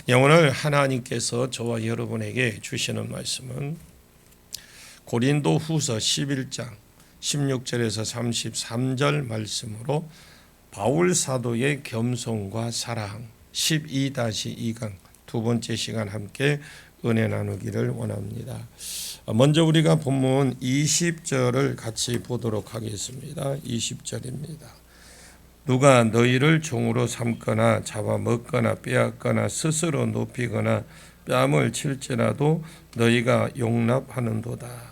오늘 하나님께서 저와 여러분에게 주시는 말씀은 고린도 후서 11장 16절에서 33절 말씀으로 바울 사도의 겸손과 사랑 12-2강 두 번째 시간 함께 은혜 나누기를 원합니다. 먼저 우리가 본문 20절을 같이 보도록 하겠습니다. 20절입니다. 누가 너희를 종으로 삼거나 잡아먹거나 빼앗거나 스스로 높이거나 뺨을 칠지라도 너희가 용납하는도다.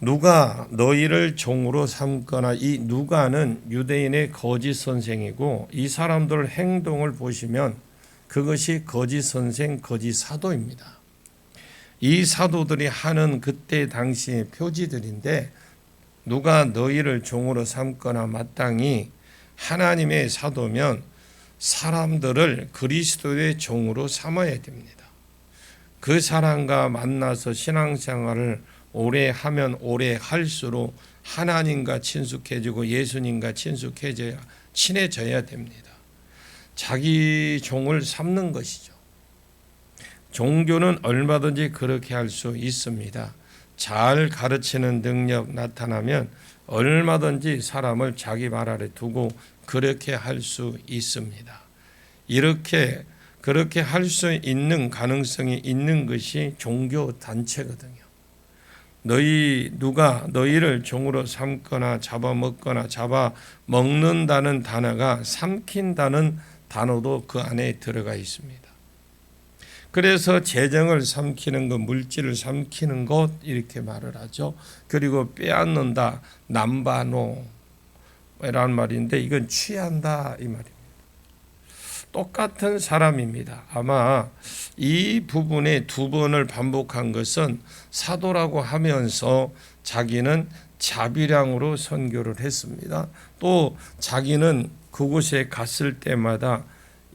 누가 너희를 종으로 삼거나, 이 누가는 유대인의 거짓 선생이고, 이 사람들 행동을 보시면 그것이 거짓 선생, 거짓 사도입니다. 이 사도들이 하는 그때 당시의 표지들인데, 누가 너희를 종으로 삼거나, 마땅히 하나님의 사도면 사람들을 그리스도의 종으로 삼아야 됩니다. 그 사람과 만나서 신앙생활을 오래 하면 오래 할수록 하나님과 친숙해지고 예수님과 친해져야 됩니다. 자기 종을 삼는 것이죠. 종교는 얼마든지 그렇게 할 수 있습니다. 잘 가르치는 능력 나타나면 얼마든지 사람을 자기 말 아래 두고 그렇게 할 수 있습니다. 그렇게 할 수 있는 가능성이 있는 것이 종교 단체거든요. 누가 너희를 종으로 삼거나 잡아먹거나 잡아먹는다는 단어가 삼킨다는 단어도 그 안에 들어가 있습니다. 그래서 재정을 삼키는 것, 물질을 삼키는 것 이렇게 말을 하죠. 그리고 빼앗는다, 남바노 이라는 말인데 이건 취한다 이 말입니다. 똑같은 사람입니다. 아마 이 부분에 두 번을 반복한 것은 사도라고 하면서 자기는 자비량으로 선교를 했습니다. 또 자기는 그곳에 갔을 때마다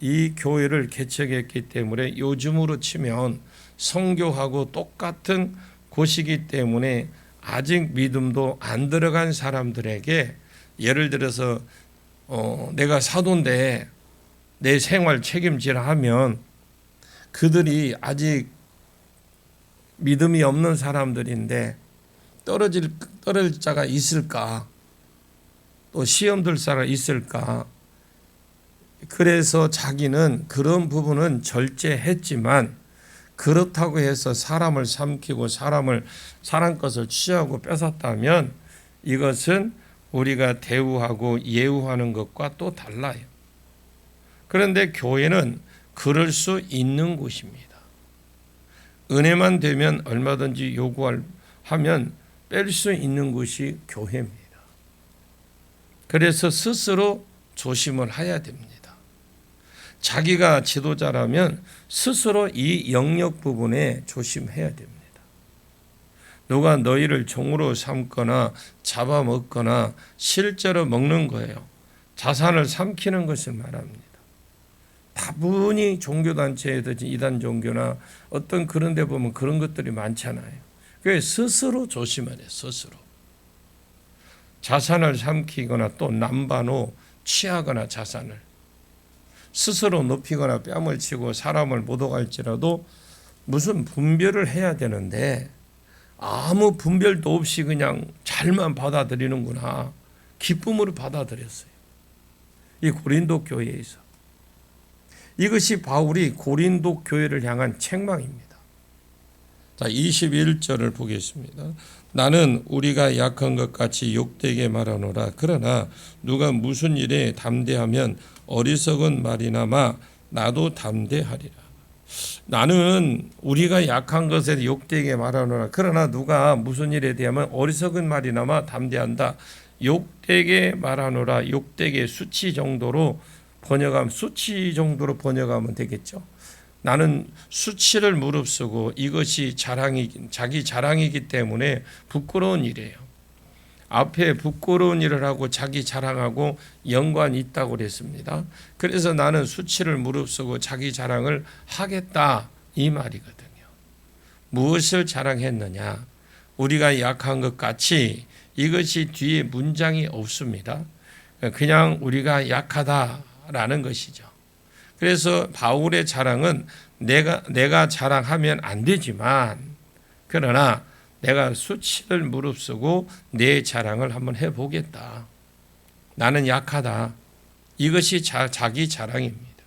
이 교회를 개척했기 때문에 요즘으로 치면 선교하고 똑같은 곳이기 때문에 아직 믿음도 안 들어간 사람들에게, 예를 들어서 내가 사도인데 내 생활 책임지라 하면 그들이 아직 믿음이 없는 사람들인데 떨어질 자가 있을까? 또 시험 들 자가 있을까? 그래서 자기는 그런 부분은 절제했지만, 그렇다고 해서 사람을 삼키고 사람 것을 취하고 뺏었다면 이것은 우리가 대우하고 예우하는 것과 또 달라요. 그런데 교회는 그럴 수 있는 곳입니다. 은혜만 되면 얼마든지 하면 뺄 수 있는 곳이 교회입니다. 그래서 스스로 조심을 해야 됩니다. 자기가 지도자라면 스스로 이 영역 부분에 조심해야 됩니다. 누가 너희를 종으로 삼거나 잡아먹거나, 실제로 먹는 거예요. 자산을 삼키는 것을 말합니다. 다분히 종교단체든지 이단 종교나 어떤 그런 데 보면 그런 것들이 많잖아요. 그래서 스스로 조심해야 돼요. 스스로. 자산을 삼키거나 또 남바노 취하거나 자산을 스스로 높이거나 뺨을 치고 사람을 모독할지라도 무슨 분별을 해야 되는데 아무 분별도 없이 그냥 잘만 받아들이는구나. 기쁨으로 받아들였어요. 이 고린도 교회에서. 이것이 바울이 고린도 교회를 향한 책망입니다. 자, 21절을 보겠습니다. 나는 우리가 약한 것 같이 욕되게 말하노라. 그러나 누가 무슨 일에 담대하면 어리석은 말이나마 나도 담대하리라. 나는 우리가 약한 것에 욕되게 말하노라. 그러나 누가 무슨 일에 대하면 어리석은 말이나마 담대한다. 욕되게 말하노라. 욕되게 수치 정도로 번역하면 되겠죠. 나는 수치를 무릅쓰고 이것이 자기 자랑이기 때문에 부끄러운 일이에요. 앞에 부끄러운 일을 하고 자기 자랑하고 연관이 있다고 그랬습니다. 그래서 나는 수치를 무릅쓰고 자기 자랑을 하겠다 이 말이거든요. 무엇을 자랑했느냐? 우리가 약한 것 같이, 이것이 뒤에 문장이 없습니다. 그냥 우리가 약하다라는 것이죠. 그래서 바울의 자랑은 내가 자랑하면 안 되지만, 그러나 내가 수치를 무릅쓰고 내 자랑을 한번 해보겠다. 나는 약하다. 이것이 자기 자랑입니다.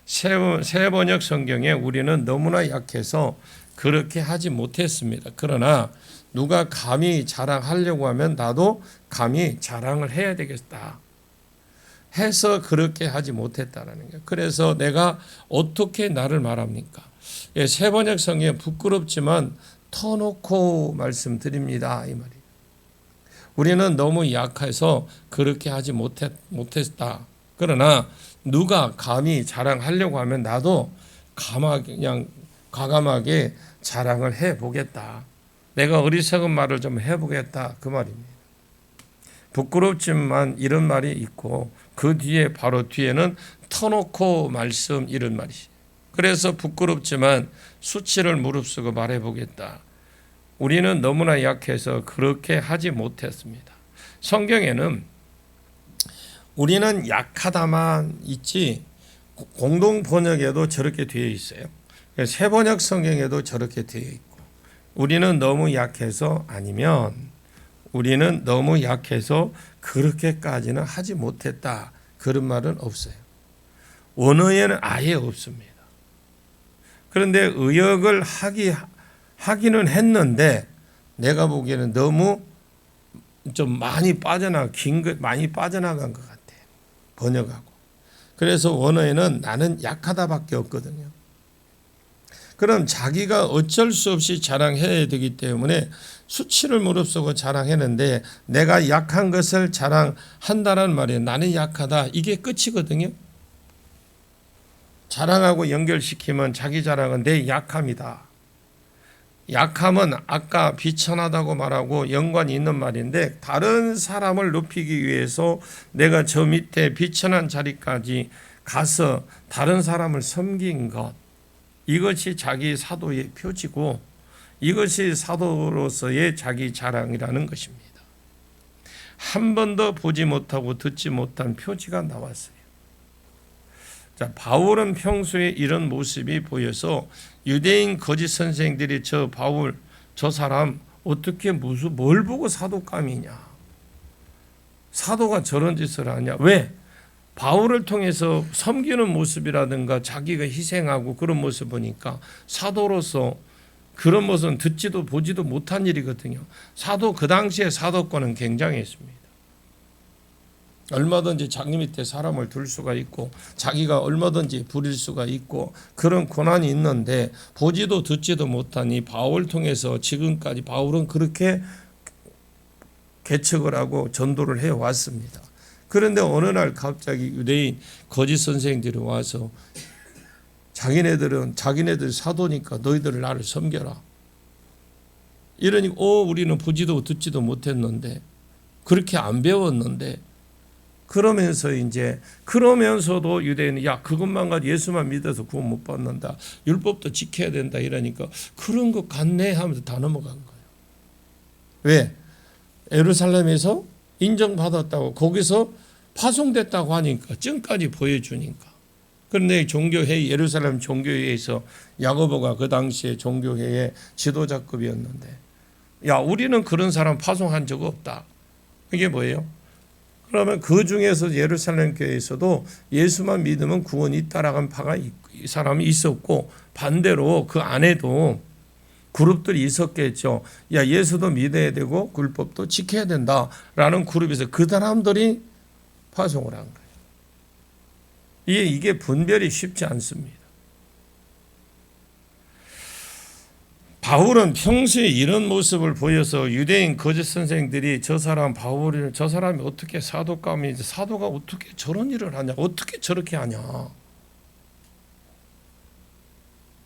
새 번역 성경에 우리는 너무나 약해서 그렇게 하지 못했습니다. 그러나 누가 감히 자랑하려고 하면 나도 감히 자랑을 해야 되겠다 해서 그렇게 하지 못했다라는 거예요. 그래서 내가 어떻게 나를 말합니까? 새 번역 성경에 부끄럽지만 터놓고 말씀드립니다, 이 말이에요. 우리는 너무 약해서 그렇게 하지 못했다. 그러나 누가 감히 자랑하려고 하면 나도 그냥 과감하게 자랑을 해보겠다. 내가 어리석은 말을 좀 해보겠다, 그 말입니다. 부끄럽지만 이런 말이 있고 그 뒤에 바로 뒤에는 터놓고 말씀 이런 말이지. 그래서 부끄럽지만 수치를 무릅쓰고 말해보겠다. 우리는 너무나 약해서 그렇게 하지 못했습니다. 성경에는 우리는 약하다만 있지 공동 번역에도 저렇게 되어 있어요. 새 번역 성경에도 저렇게 되어 있고, 우리는 너무 약해서 아니면 우리는 너무 약해서 그렇게까지는 하지 못했다, 그런 말은 없어요. 원어에는 아예 없습니다. 그런데 의역을 하기는 했는데 내가 보기에는 너무 좀 많이 많이 빠져나간 것 같아요. 번역하고. 그래서 원어에는 나는 약하다밖에 없거든요. 그럼 자기가 어쩔 수 없이 자랑해야 되기 때문에 수치를 무릅쓰고 자랑했는데 내가 약한 것을 자랑한다는 말이에요. 나는 약하다. 이게 끝이거든요. 자랑하고 연결시키면 자기 자랑은 내 약함이다. 약함은 아까 비천하다고 말하고 연관이 있는 말인데, 다른 사람을 높이기 위해서 내가 저 밑에 비천한 자리까지 가서 다른 사람을 섬긴 것, 이것이 자기 사도의 표지고 이것이 사도로서의 자기 자랑이라는 것입니다. 한 번도 보지 못하고 듣지 못한 표지가 나왔어요. 자, 바울은 평소에 이런 모습이 보여서 유대인 거짓 선생들이 저 사람 어떻게 뭘 보고 사도감이냐, 사도가 저런 짓을 하냐. 왜? 바울을 통해서 섬기는 모습이라든가 자기가 희생하고 그런 모습 보니까 사도로서 그런 모습은 듣지도 보지도 못한 일이거든요. 그 당시에 사도권은 굉장했습니다. 얼마든지 자기 밑에 사람을 둘 수가 있고 자기가 얼마든지 부릴 수가 있고 그런 권한이 있는데, 보지도 듣지도 못한 이 바울 통해서 지금까지 바울은 그렇게 개척을 하고 전도를 해왔습니다. 그런데 어느 날 갑자기 유대인 거짓 선생들이 와서 자기네들 사도니까 너희들 나를 섬겨라. 이러니까 우리는 보지도 듣지도 못했는데, 그렇게 안 배웠는데, 그러면서도 유대인은 그것만 가지고 예수만 믿어서 구원 못 받는다, 율법도 지켜야 된다 이러니까 그런 것 같네 하면서 다 넘어간 거예요. 왜? 예루살렘에서 인정받았다고, 거기서 파송됐다고 하니까, 증까지 보여주니까. 그런데 예루살렘 종교회에서 야고보가 그 당시에 종교회의 지도자급이었는데, 우리는 그런 사람 파송한 적 없다. 이게 뭐예요? 그러면 그 중에서 예루살렘 교회에서도 예수만 믿으면 구원이 있다라는 사람이 있었고, 반대로 그 안에도 그룹들이 있었겠죠. 예수도 믿어야 되고 율법도 지켜야 된다라는 그룹에서 그 사람들이 파송을 한 거예요. 이게 분별이 쉽지 않습니다. 바울은 평소에 이런 모습을 보여서 유대인 거짓 선생들이 저 사람이 어떻게 사도감이, 사도가 어떻게 저런 일을 하냐, 어떻게 저렇게 하냐,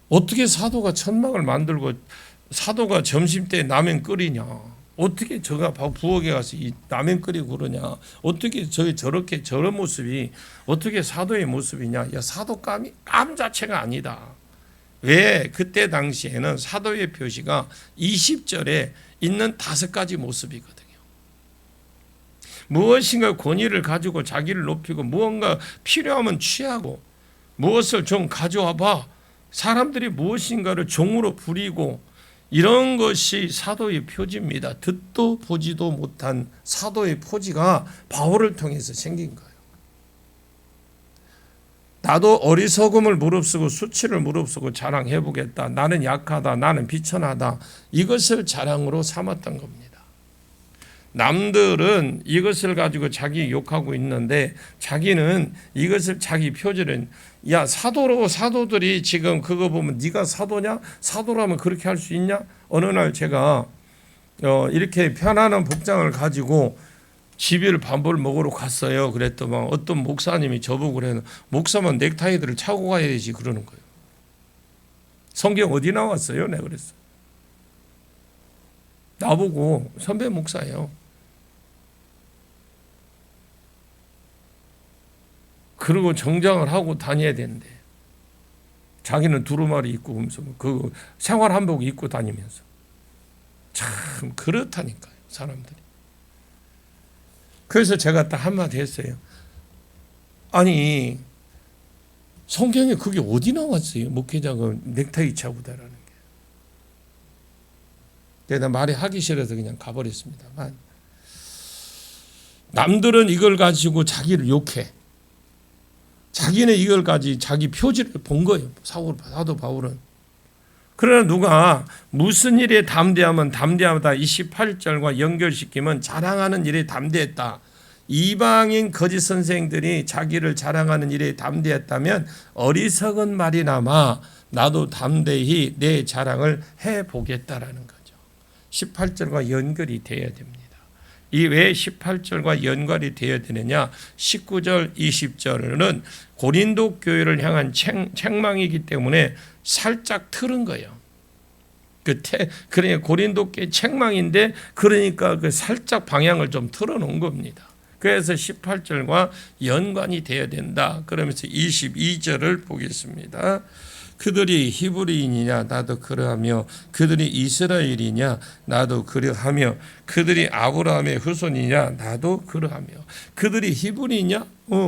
어떻게 사도가 천막을 만들고 사도가 점심때 라면 끓이냐, 어떻게 저가 부엌에 가서 이 라면 끓이고 그러냐, 어떻게 저렇게 저런 모습이 어떻게 사도의 모습이냐. 사도감이 감 자체가 아니다. 왜? 그때 당시에는 사도의 표시가 20절에 있는 5가지 모습이거든요. 무엇인가 권위를 가지고 자기를 높이고 무언가 필요하면 취하고 무엇을 좀 가져와 봐. 사람들이 무엇인가를 종으로 부리고 이런 것이 사도의 표지입니다. 듣도 보지도 못한 사도의 표지가 바울을 통해서 생긴 거예요. 나도 어리석음을 무릅쓰고 수치를 무릅쓰고 자랑해보겠다. 나는 약하다. 나는 비천하다. 이것을 자랑으로 삼았던 겁니다. 남들은 이것을 가지고 자기 욕하고 있는데 자기는 이것을 자기 표지는 야 사도들이 지금 그거 보면 네가 사도냐? 사도라면 그렇게 할 수 있냐? 어느 날 제가 이렇게 편안한 복장을 가지고 집을 밥을 먹으러 갔어요. 그랬더만 어떤 목사님이 저보고 그래요. 목사만 넥타이들을 차고 가야 되지 그러는 거예요. 성경 어디 나왔어요? 내가 그랬어요. 나보고 선배 목사예요. 그리고 정장을 하고 다녀야 되는데 자기는 두루마리 입고 그러면서 그 생활 한복 입고 다니면서 참 그렇다니까요. 사람들이. 그래서 제가 딱 한마디 했어요. 아니 성경에 그게 어디 나왔어요? 목회자가 넥타이 차고 다라는 게. 내가 말이 하기 싫어서 그냥 가버렸습니다만 남들은 이걸 가지고 자기를 욕해. 자기는 이걸 가지고 자기 표지를 본 거예요. 사도 바울은. 그러나 누가 무슨 일에 담대하면 담대하다 28절과 연결시키면 자랑하는 일에 담대했다. 이방인 거짓 선생들이 자기를 자랑하는 일에 담대했다면 어리석은 말이나마 나도 담대히 내 자랑을 해보겠다라는 거죠. 18절과 연결이 되어야 됩니다. 이 왜 18절과 연결이 되어야 되느냐? 19절, 20절은 고린도 교회를 향한 책망이기 때문에 살짝 틀은 거예요. 그러니까 고린도 교회 책망인데 그러니까 그 살짝 방향을 좀 틀어놓은 겁니다. 그래서 18절과 연관이 되어야 된다. 그러면서 22절을 보겠습니다. 그들이 히브리인이냐 나도 그러하며 그들이 이스라엘이냐 나도 그러하며 그들이 아브라함의 후손이냐 나도 그러하며 그들이 히브리이냐?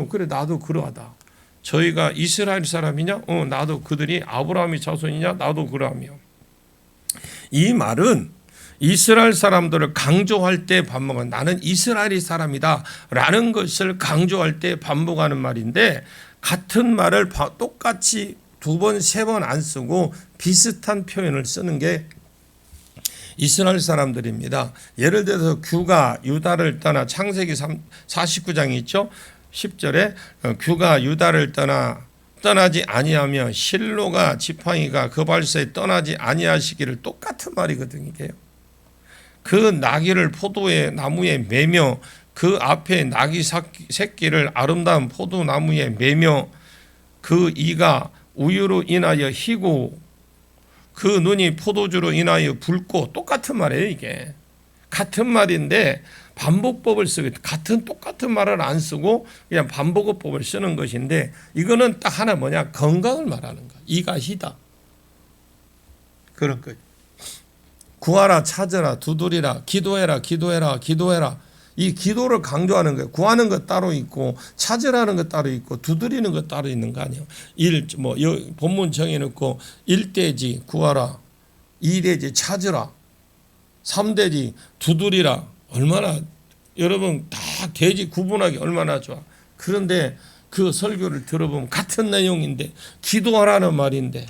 그래 나도 그러하다. 저희가 이스라엘 사람이냐? 나도 그들이 아브라함의 자손이냐? 나도 그러하며. 이 말은 이스라엘 사람들을 강조할 때 반복하는 나는 이스라엘의 사람이다 라는 것을 강조할 때 반복하는 말인데 같은 말을 똑같이 두 번, 세 번 안 쓰고 비슷한 표현을 쓰는 게 이스라엘 사람들입니다. 예를 들어서 규가 유다를 떠나 창세기 49장이 있죠. 10절에 규가 유다를 떠나지 아니하며 실로가 지팡이가 그 발서에 떠나지 아니하시기를 똑같은 말이거든요. 이게요. 그 나귀를 포도의 나무에 매며 그 앞에 나귀 새끼를 아름다운 포도나무에 매며 그 이가 우유로 인하여 희고 그 눈이 포도주로 인하여 붉고 똑같은 말이에요. 이게 같은 말인데 반복법을 쓰고 같은 똑같은 말을 안 쓰고 그냥 반복법을 쓰는 것인데 이거는 딱 하나 뭐냐 건강을 말하는 거야. 이가 희다 그런 거예요. 구하라 찾으라 두드리라 기도해라 이 기도를 강조하는 거예요. 구하는 것 따로 있고 찾으라는 것 따로 있고 두드리는 것 따로 있는 거 아니에요. 본문 정해놓고 1대지 구하라 2대지 찾으라 3대지 두드리라 얼마나 여러분 다 대지 구분하기 얼마나 좋아. 그런데 그 설교를 들어보면 같은 내용인데 기도하라는 말인데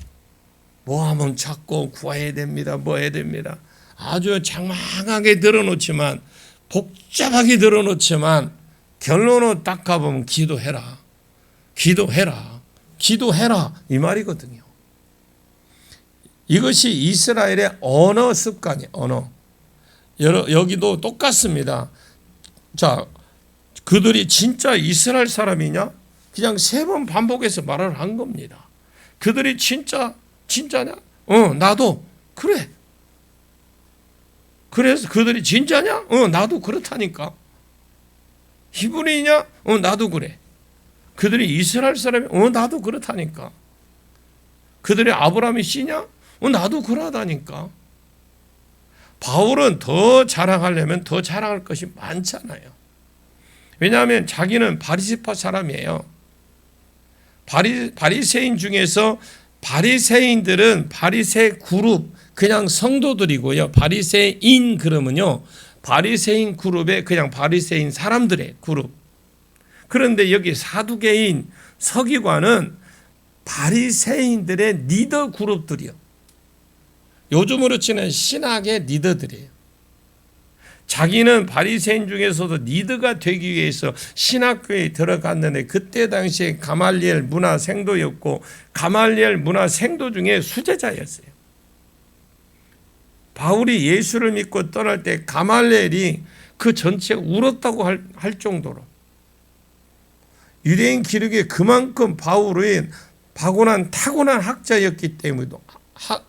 뭐 하면 찾고 구해야 됩니다. 뭐 해야 됩니다. 아주 장황하게 들어놓지만 복잡하게 들어놓지만 결론은 딱 가보면 기도해라 이 말이거든요. 이것이 이스라엘의 언어 습관이에요. 언어. 여기도 똑같습니다. 자, 그들이 진짜 이스라엘 사람이냐? 그냥 3번 반복해서 말을 한 겁니다. 그들이 진짜냐? 나도 그래. 그래서 그들이 진짜냐? 나도 그렇다니까. 히브리냐? 나도 그래. 그들이 이스라엘 사람이? 나도 그렇다니까. 그들이 아브라함의 씨냐? 나도 그러하다니까. 바울은 더 자랑하려면 더 자랑할 것이 많잖아요. 왜냐하면 자기는 바리새파 사람이에요. 바리새인 중에서 바리새인들은 바리새 그룹 그냥 성도들이고요. 바리새인 그러면요. 바리새인 그룹에 그냥 바리새인 사람들의 그룹. 그런데 여기 사두개인 서기관은 바리새인들의 리더 그룹들이요. 요즘으로 치는 신학의 리더들이에요. 자기는 바리새인 중에서도 리더가 되기 위해서 신학교에 들어갔는데 그때 당시에 가말리엘 문화 생도였고 가말리엘 문화 생도 중에 수제자였어요. 바울이 예수를 믿고 떠날 때 가말리엘이 그 전체 울었다고 할 정도로 유대인 기록에 그만큼 바울은 타고난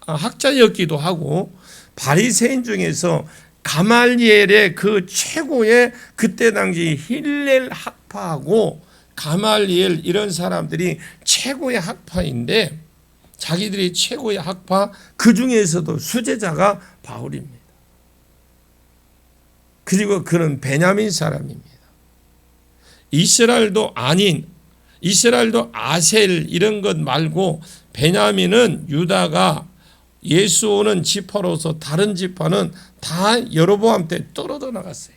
학자였기도 하고 바리새인 중에서 가말리엘의 그 최고의 그때 당시 힐렐 학파하고 가말리엘 이런 사람들이 최고의 학파인데 자기들이 최고의 학파 그 중에서도 수제자가 바울입니다. 그리고 그는 베냐민 사람입니다. 이스라엘도 아셀 이런 것 말고 베냐민은 유다가 예수 오는 지파로서 다른 지파는 다 여로보암 때 떨어져 나갔어요.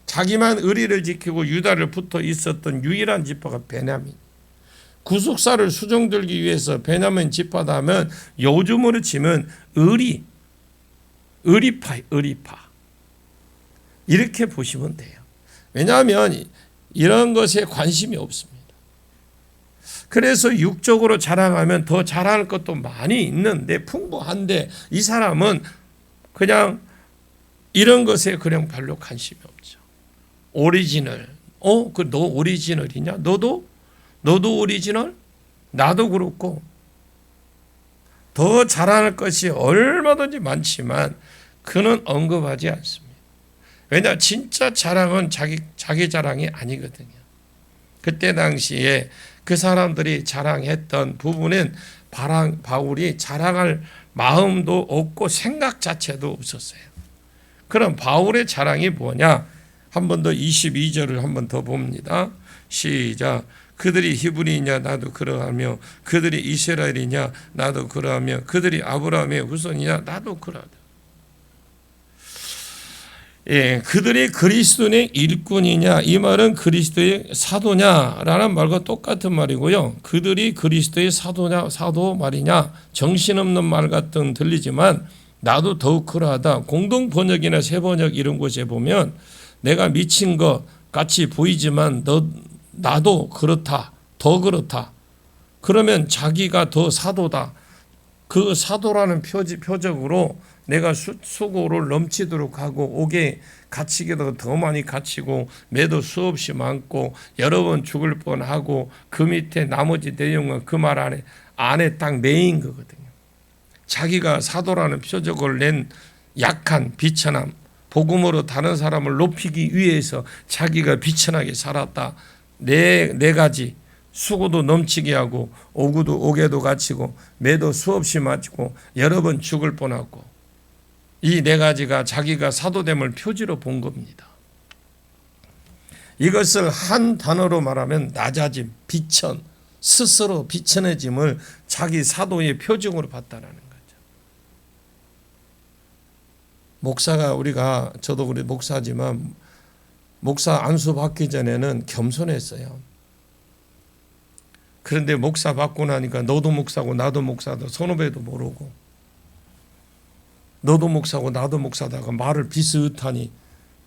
자기만 의리를 지키고 유다를 붙어 있었던 유일한 지파가 베냐민. 구속사를 수정들기 위해서 베냐민 지파다 하면 요즘으로 치면 의리파 이렇게 보시면 돼요. 왜냐하면 이런 것에 관심이 없습니다. 그래서 육적으로 자랑하면 더 자랑할 것도 많이 있는데 풍부한데 이 사람은 그냥 이런 것에 그냥 별로 관심이 없죠. 오리지널. 너 오리지널이냐? 너도 오리지널? 나도 그렇고 더 자랑할 것이 얼마든지 많지만 그는 언급하지 않습니다. 왜냐? 진짜 자랑은 자기 자랑이 아니거든요. 그때 당시에 그 사람들이 자랑했던 부분은 바울이 자랑할 마음도 없고 생각 자체도 없었어요. 그럼 바울의 자랑이 뭐냐? 한 번 더 22절을 한 번 더 봅니다. 시작. 그들이 히브리냐 나도 그러하며 그들이 이스라엘이냐 나도 그러하며 그들이 아브라함의 후손이냐 나도 그러하다. 그들이 그리스도의 일꾼이냐 이 말은 그리스도의 사도냐라는 말과 똑같은 말이고요. 그들이 그리스도의 사도 말이냐 정신없는 말 같은 들리지만 나도 더욱 그러하다. 공동 번역이나 새 번역 이런 곳에 보면 내가 미친 것 같이 보이지만 나도 그렇다. 더 그렇다. 그러면 자기가 더 사도다. 그 사도라는 표적으로 내가 수고를 넘치도록 하고 옥에 갇히기도 더 많이 갇히고 매도 수없이 많고 여러 번 죽을 뻔하고 그 밑에 나머지 내용은 그 말 안에 딱 메인 거거든요. 자기가 사도라는 표적을 낸 약한 비천함, 복음으로 다른 사람을 높이기 위해서 자기가 비천하게 살았다. 네 가지 수고도 넘치게 하고 옥에도 갇히고 매도 수없이 맞고 여러 번 죽을 뻔하고 이 네 가지가 자기가 사도됨을 표지로 본 겁니다. 이것을 한 단어로 말하면 낮아짐, 비천, 스스로 비천해짐을 자기 사도의 표징으로 봤다라는 거죠. 목사가 저도 우리 목사지만 목사 안수 받기 전에는 겸손했어요. 그런데 목사 받고 나니까 너도 목사고 나도 목사다 선후배도 모르고 너도 목사고 나도 목사다가 말을 비슷하니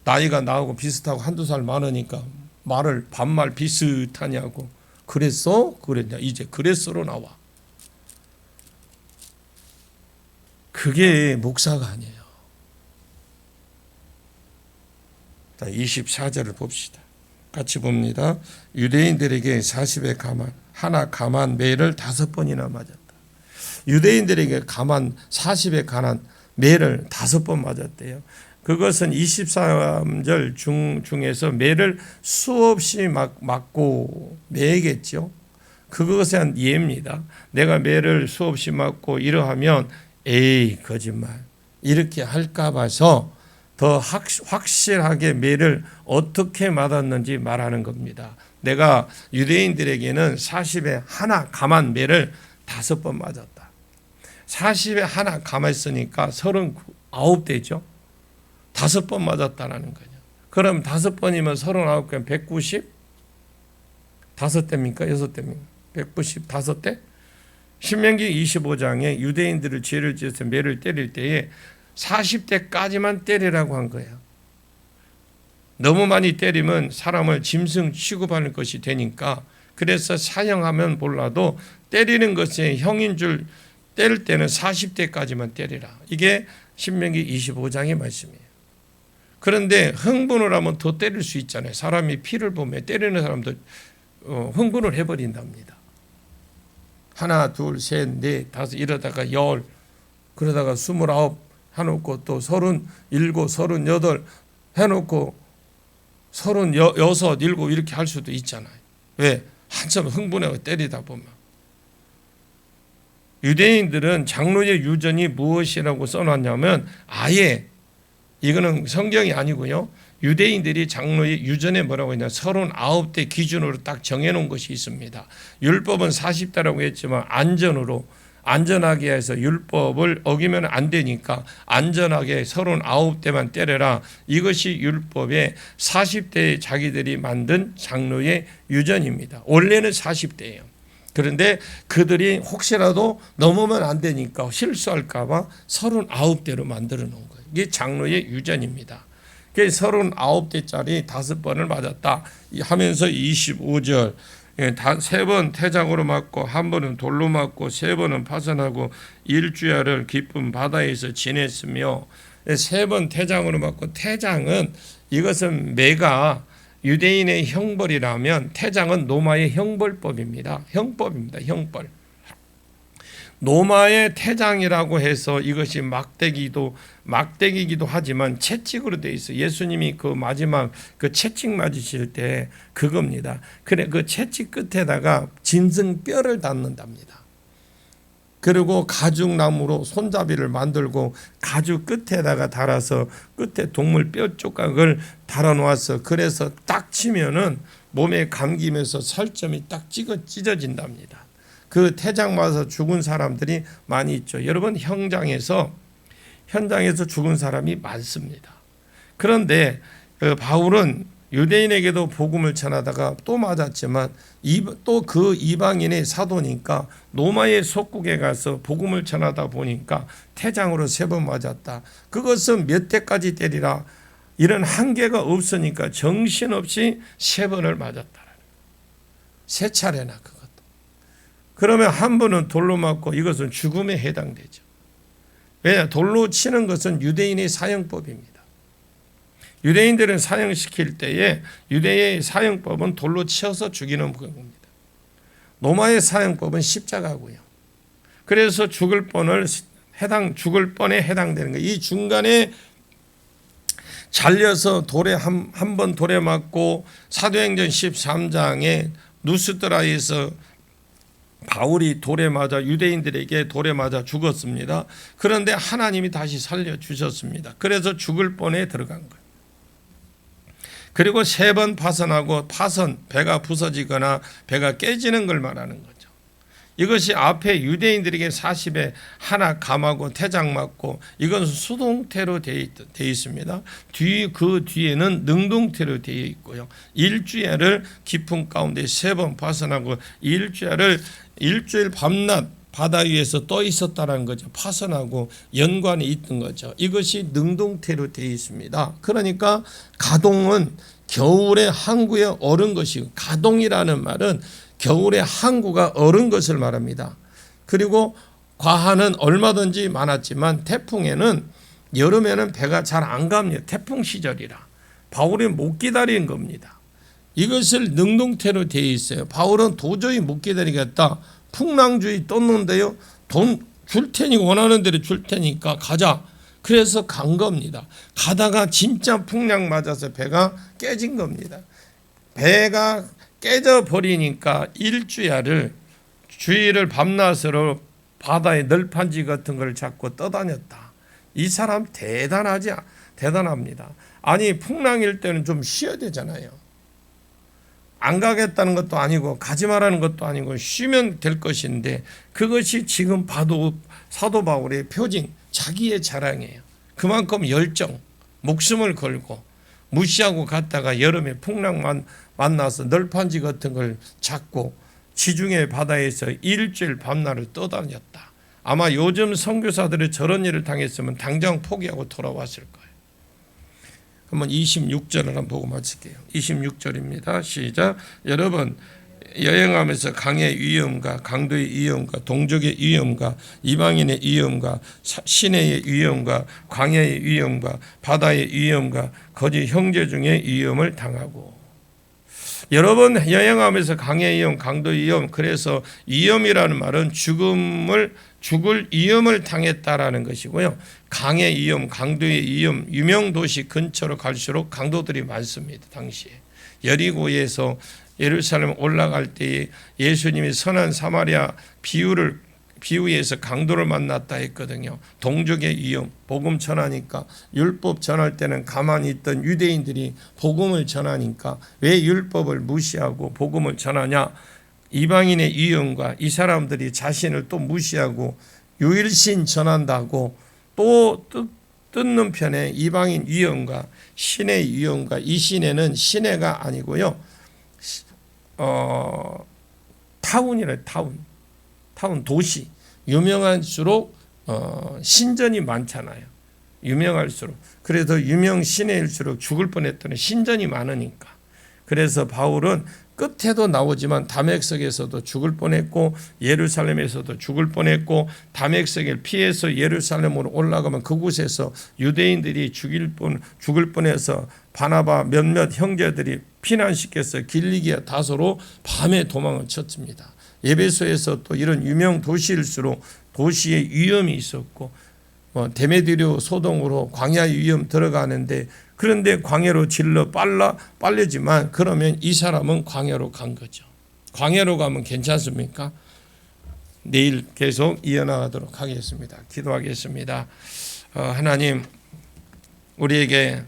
나이가 나하고 비슷하고 한두 살 많으니까 말을 반말 비슷하냐고 그랬어? 그랬냐? 이제 그랬어로 나와. 그게 목사가 아니에요. 자, 24절을 봅시다. 같이 봅니다. 유대인들에게 40의 가만, 하나 가만 매를 5번이나 맞았다. 유대인들에게 가만 40의 가난 매를 5번 맞았대요. 그것은 23절 중에서 매를 수없이 맞고 매겠죠. 그것에 대한 이해입니다. 내가 매를 수없이 맞고 이러하면 에이 거짓말 이렇게 할까 봐서 더 확실하게 매를 어떻게 맞았는지 말하는 겁니다. 내가 유대인들에게는 40에 하나 감한 매를 5번 맞았다. 40에 하나 감았으니까 39대죠. 5번 맞았다라는 거죠. 그럼 5번이면 39개면 190? 5대입니까? 6대입니까? 195대? 신명기 25장에 유대인들을 죄를 지어서 매를 때릴 때에 40대까지만 때리라고 한 거예요. 너무 많이 때리면 사람을 짐승 취급하는 것이 되니까, 그래서 사형하면 몰라도 때리는 것이 형인 줄 때릴 때는 40대까지만 때리라. 이게 신명기 25장의 말씀이에요. 그런데 흥분을 하면 더 때릴 수 있잖아요. 사람이 피를 보면 때리는 사람도 흥분을 해버린답니다. 하나, 둘, 셋, 넷, 다섯 이러다가 10, 그러다가 29 해놓고 또 37, 38 해놓고 36, 7 이렇게 할 수도 있잖아요. 왜? 한참 흥분해서 때리다 보면. 유대인들은 장로의 유전이 무엇이라고 써놨냐면, 아예 이거는 성경이 아니고요, 유대인들이 장로의 유전에 뭐라고 했냐, 39대 기준으로 딱 정해놓은 것이 있습니다. 율법은 40대라고 했지만 안전하게 해서 율법을 어기면 안 되니까 안전하게 39대만 때려라. 이것이 율법의 40대에 자기들이 만든 장로의 유전입니다. 원래는 40대예요. 그런데 그들이 혹시라도 넘으면 안 되니까 실수할까 봐 39대로 만들어 놓은 거예요. 이게 장로의 유전입니다. 39대짜리 5번을 맞았다 하면서 25절, 3번 태장으로 맞고 1번은 돌로 맞고 3번은 파선하고 일주야를 깊은 바다에서 지냈으며, 3번 태장으로 맞고, 태장은 이것은 매가 유대인의 형벌이라면 태장은 로마의 형벌법입니다. 형법입니다. 형벌. 로마의 태장이라고 해서 이것이 막대기기도 하지만 채찍으로 돼 있어. 예수님이 그 마지막 그 채찍 맞으실 때 그겁니다. 그래, 그 채찍 끝에다가 짐승 뼈를 닿는답니다. 그리고 가죽나무로 손잡이를 만들고 가죽 끝에다가 달아서 끝에 동물 뼈 조각을 달아 놓았어. 그래서 딱 치면은 몸에 감기면서 살점이 딱 찢어진답니다. 그 태장 맞아서 죽은 사람들이 많이 있죠. 여러분, 현장에서 죽은 사람이 많습니다. 그런데 바울은 유대인에게도 복음을 전하다가 또 맞았지만 또 그 이방인의 사도니까 로마의 속국에 가서 복음을 전하다 보니까 태장으로 3번 맞았다. 그것은 몇 대까지 때리라 이런 한계가 없으니까 정신없이 3번을 맞았다. 3차례나 그것도. 그러면 한 번은 돌로 맞고 이것은 죽음에 해당되죠. 왜냐? 돌로 치는 것은 유대인의 사형법입니다. 유대인들은 사형시킬 때에 유대의 사형법은 돌로 치어서 죽이는 겁니다. 로마의 사형법은 십자가고요. 그래서 죽을 뻔에 해당되는 거예요. 이 중간에 잘려서 돌에 한 번 돌에 맞고, 사도행전 13장에 누스드라에서 바울이 돌에 맞아 유대인들에게 돌에 맞아 죽었습니다. 그런데 하나님이 다시 살려주셨습니다. 그래서 죽을 뻔에 들어간 거예요. 그리고 3번 파선하고, 파선 배가 부서지거나 배가 깨지는 걸 말하는 거죠. 이것이 앞에 유대인들에게 40에 하나 감하고 태장 맞고, 이건 수동태로 되어 있습니다. 그 뒤에는 능동태로 되어 있고요. 일주야를 깊은 가운데 3번 파선하고, 일주일 밤낮 바다 위에서 떠 있었다는 거죠. 파선하고 연관이 있던 거죠. 이것이 능동태로 되어 있습니다. 그러니까 가동은 겨울에 항구에 얼은 것이고, 가동이라는 말은 겨울에 항구가 얼은 것을 말합니다. 그리고 과하는 얼마든지 많았지만 태풍에는, 여름에는 배가 잘 안 갑니다. 태풍 시절이라 바울이 못 기다린 겁니다. 이것을 능동태로 되어 있어요. 바울은 도저히 못 기다리겠다. 풍랑주의 떴는데요, 돈 줄 테니, 원하는 대로 줄 테니까 가자. 그래서 간 겁니다. 가다가 진짜 풍랑 맞아서 배가 깨진 겁니다. 배가 깨져버리니까 일주야를, 주일을 밤낮으로 바다에 널판지 같은 걸 잡고 떠다녔다. 이 사람 대단합니다. 아니, 풍랑일 때는 좀 쉬어야 되잖아요. 안 가겠다는 것도 아니고 가지 말라는 것도 아니고 쉬면 될 것인데 그것이 지금 봐도 사도 바울의 표징, 자기의 자랑이에요. 그만큼 열정, 목숨을 걸고 무시하고 갔다가 여름에 풍랑만 만나서 널판지 같은 걸 잡고 지중해 바다에서 일주일 밤낮을 떠다녔다. 아마 요즘 선교사들이 저런 일을 당했으면 당장 포기하고 돌아왔을 거예요. 한번 26절을 한번 보고 마칠게요. 26절입니다. 시작. 여러분 여행하면서 강의 위험과 강도의 위험과 동족의 위험과 이방인의 위험과 시내의 위험과 광야의 위험과 바다의 위험과 거짓 형제 중의 위험을 당하고 여러 번 여행하면서 강의 위험, 강도의 위험 그래서 위험이라는 말은 죽을 위험을 당했다라는 것이고요. 강의 위험, 강도의 위험, 유명 도시 근처로 갈수록 강도들이 많습니다. 당시에 여리고에서 예루살렘 올라갈 때 예수님이 선한 사마리아 비유에서 강도를 만났다 했거든요. 동족의 위험, 복음 전하니까 율법 전할 때는 가만히 있던 유대인들이 복음을 전하니까 왜 율법을 무시하고 복음을 전하냐? 이방인의 위험과 이 사람들이 자신을 또 무시하고 유일신 전한다고 또 뜯는 편에 이방인 위험과 신의 위험과 이 신에는 시내가 아니고요. 타운이래 타운 도시 유명할수록 신전이 많잖아요. 유명할수록 그래서 유명 시내일수록 죽을 뻔했더니 신전이 많으니까 그래서 바울은 끝에도 나오지만 다메섹에서도 죽을 뻔했고 예루살렘에서도 죽을 뻔했고 다메섹을 피해서 예루살렘으로 올라가면 그곳에서 유대인들이 죽을 뻔해서 바나바 몇몇 형제들이 피난시켜서 길리기아 다소로 밤에 도망을 쳤습니다. 에베소에서 또 이런 유명 도시일수록 도시에 위험이 있었고 데메드리오 소동으로 광야의 위험 들어가는데 그런데 광야로 질러 빨리지만 그러면 이 사람은 광야로 간 거죠. 광야로 가면 괜찮습니까? 내일 계속 이어나가도록 하겠습니다. 기도하겠습니다. 하나님 우리에게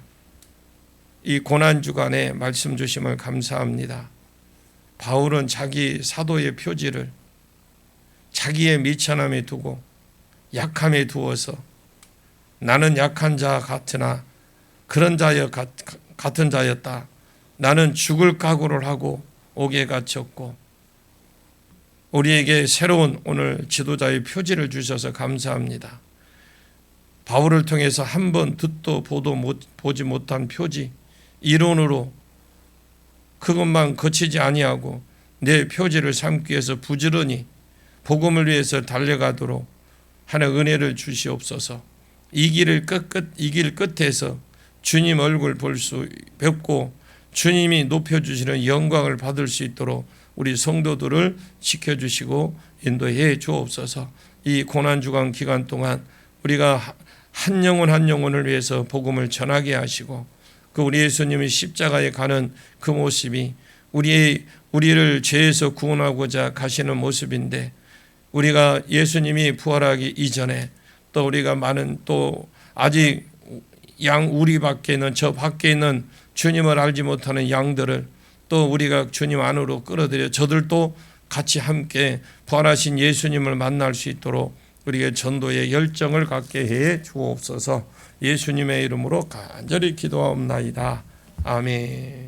이 고난주간에 말씀 주심을 감사합니다. 바울은 자기 사도의 표지를 자기의 미천함에 두고 약함에 두어서 나는 약한 자 같으나 그런 같은 자였다. 나는 죽을 각오를 하고 옥에 갇혔고 우리에게 새로운 오늘 지도자의 표지를 주셔서 감사합니다. 바울을 통해서 한 번 듣도 보지 못한 표지 이론으로 그것만 거치지 아니하고 내 표지를 삼기 위해서 부지런히 복음을 위해서 달려가도록 하는 은혜를 주시옵소서. 이 길 끝에서 주님 얼굴 뵙고 주님이 높여주시는 영광을 받을 수 있도록 우리 성도들을 지켜주시고 인도해 주옵소서. 이 고난주간 기간 동안 우리가 한 영혼을 위해서 복음을 전하게 하시고 그 우리 예수님이 십자가에 가는 그 모습이 우리를 죄에서 구원하고자 가시는 모습인데 우리가 예수님이 부활하기 이전에 또 우리가 많은 또 아직 우리 밖에 있는 저 밖에 있는 주님을 알지 못하는 양들을 또 우리가 주님 안으로 끌어들여 저들도 같이 함께 부활하신 예수님을 만날 수 있도록 우리의 전도의 열정을 갖게 해 주옵소서. 예수님의 이름으로 간절히 기도하옵나이다. 아멘.